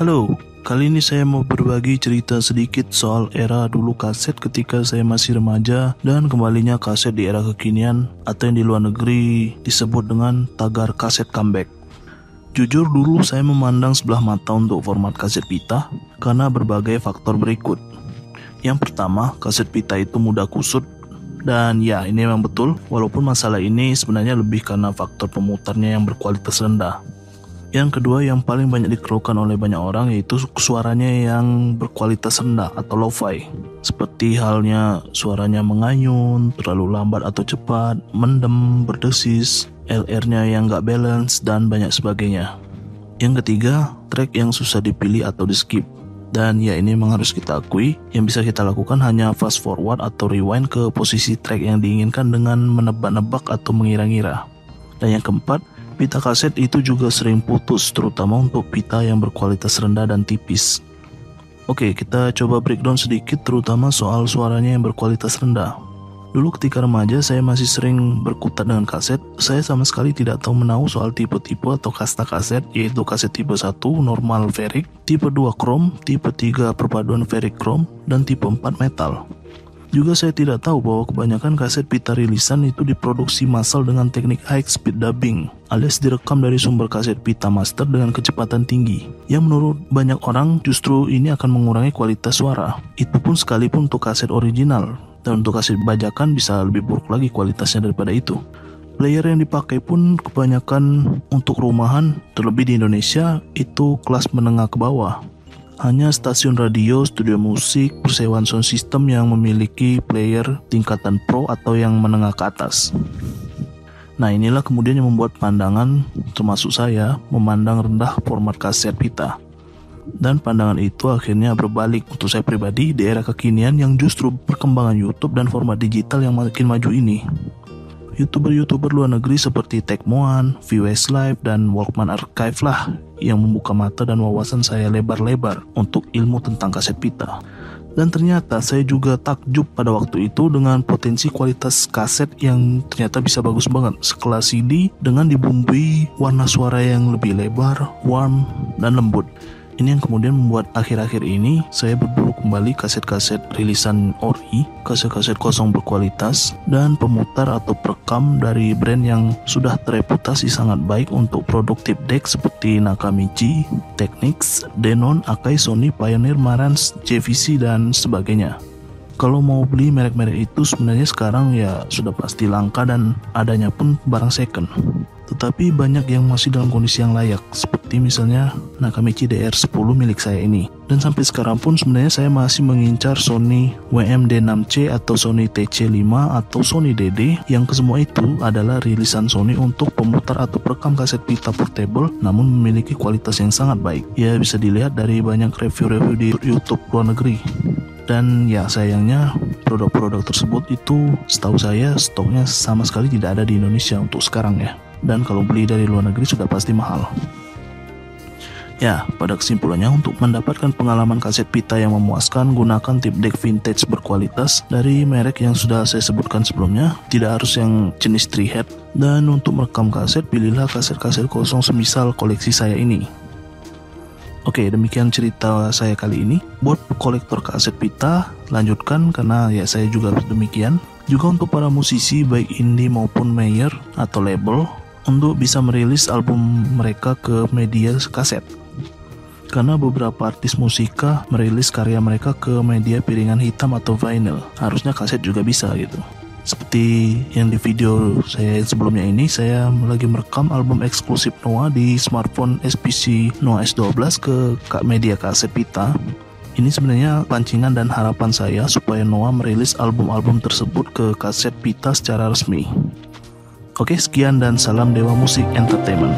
Halo, kali ini saya mau berbagi cerita sedikit soal era dulu kaset ketika saya masih remaja dan kembalinya kaset di era kekinian atau yang di luar negeri disebut dengan tagar kaset comeback. Jujur dulu saya memandang sebelah mata untuk format kaset pita karena berbagai faktor berikut. Yang pertama, kaset pita itu mudah kusut. Dan ya, ini memang betul, walaupun masalah ini sebenarnya lebih karena faktor pemutarnya yang berkualitas rendah. Yang kedua yang paling banyak dikeluhkan oleh banyak orang yaitu suaranya yang berkualitas rendah atau lo-fi. Seperti halnya suaranya mengayun, terlalu lambat atau cepat, mendem, berdesis, LR-nya yang gak balance, dan banyak sebagainya. Yang ketiga, track yang susah dipilih atau di-skip. Dan ya, ini memang harus kita akui, yang bisa kita lakukan hanya fast forward atau rewind ke posisi track yang diinginkan dengan menebak-nebak atau mengira-ngira. Dan yang keempat, pita kaset itu juga sering putus, terutama untuk pita yang berkualitas rendah dan tipis. Oke, kita coba breakdown sedikit terutama soal suaranya yang berkualitas rendah. Dulu ketika remaja saya masih sering berkutat dengan kaset. Saya sama sekali tidak tahu menahu soal tipe-tipe atau kasta kaset, yaitu kaset tipe 1 normal ferric, tipe 2 chrome, tipe 3 perpaduan ferric chrome, dan tipe 4 metal. Juga saya tidak tahu bahwa kebanyakan kaset pita rilisan itu diproduksi massal dengan teknik high speed dubbing, alias direkam dari sumber kaset pita master dengan kecepatan tinggi, yang menurut banyak orang justru ini akan mengurangi kualitas suara. Itu pun sekalipun untuk kaset original, dan untuk kaset bajakan bisa lebih buruk lagi kualitasnya daripada itu. Player yang dipakai pun kebanyakan untuk rumahan, terlebih di Indonesia, itu kelas menengah ke bawah. Hanya stasiun radio, studio musik, persewaan sound system yang memiliki player tingkatan pro atau yang menengah ke atas. Nah, inilah kemudian yang membuat pandangan, termasuk saya, memandang rendah format kaset pita. Dan pandangan itu akhirnya berbalik untuk saya pribadi di era kekinian yang justru perkembangan YouTube dan format digital yang makin maju ini. YouTuber luar negeri seperti Tekmoan, Westlife, dan Walkman Archive lah yang membuka mata dan wawasan saya lebar-lebar untuk ilmu tentang kaset pita. Dan ternyata saya juga takjub pada waktu itu dengan potensi kualitas kaset yang ternyata bisa bagus banget, sekelas CD dengan dibumbui warna suara yang lebih lebar, warm, dan lembut. Ini yang kemudian membuat akhir-akhir ini saya berburu kembali kaset-kaset rilisan ori, kaset-kaset kosong berkualitas, dan pemutar atau perekam dari brand yang sudah tereputasi sangat baik untuk produk tape deck seperti Nakamichi, Technics, Denon, Akai, Sony, Pioneer, Marantz, JVC, dan sebagainya. Kalau mau beli merek-merek itu sebenarnya sekarang ya sudah pasti langka dan adanya pun barang second. Tetapi banyak yang masih dalam kondisi yang layak, seperti misalnya Nakamichi DR10 milik saya ini. Dan sampai sekarang pun sebenarnya saya masih mengincar Sony WMD6C atau Sony TC5 atau Sony DD, yang kesemua itu adalah rilisan Sony untuk pemutar atau perekam kaset pita portable namun memiliki kualitas yang sangat baik. Ya, bisa dilihat dari banyak review-review di YouTube luar negeri. Dan ya, sayangnya produk-produk tersebut itu setahu saya stoknya sama sekali tidak ada di Indonesia untuk sekarang ya. Dan kalau beli dari luar negeri sudah pasti mahal. Ya, pada kesimpulannya untuk mendapatkan pengalaman kaset pita yang memuaskan, gunakan tape deck vintage berkualitas dari merek yang sudah saya sebutkan sebelumnya, tidak harus yang jenis 3-head. Dan untuk merekam kaset, pilihlah kaset-kaset kosong semisal koleksi saya ini. Oke, demikian cerita saya kali ini. Buat kolektor kaset pita, lanjutkan karena ya saya juga demikian. Juga untuk para musisi baik indie maupun major atau label untuk bisa merilis album mereka ke media kaset. Karena beberapa artis musika merilis karya mereka ke media piringan hitam atau vinyl. Harusnya kaset juga bisa gitu. Seperti yang di video saya sebelumnya ini, saya lagi merekam album eksklusif Noah di smartphone SPC Noah S12 ke media kaset pita. Ini sebenarnya pancingan dan harapan saya supaya Noah merilis album-album tersebut ke kaset pita secara resmi. Oke, sekian dan salam Dewa Musik Entertainment.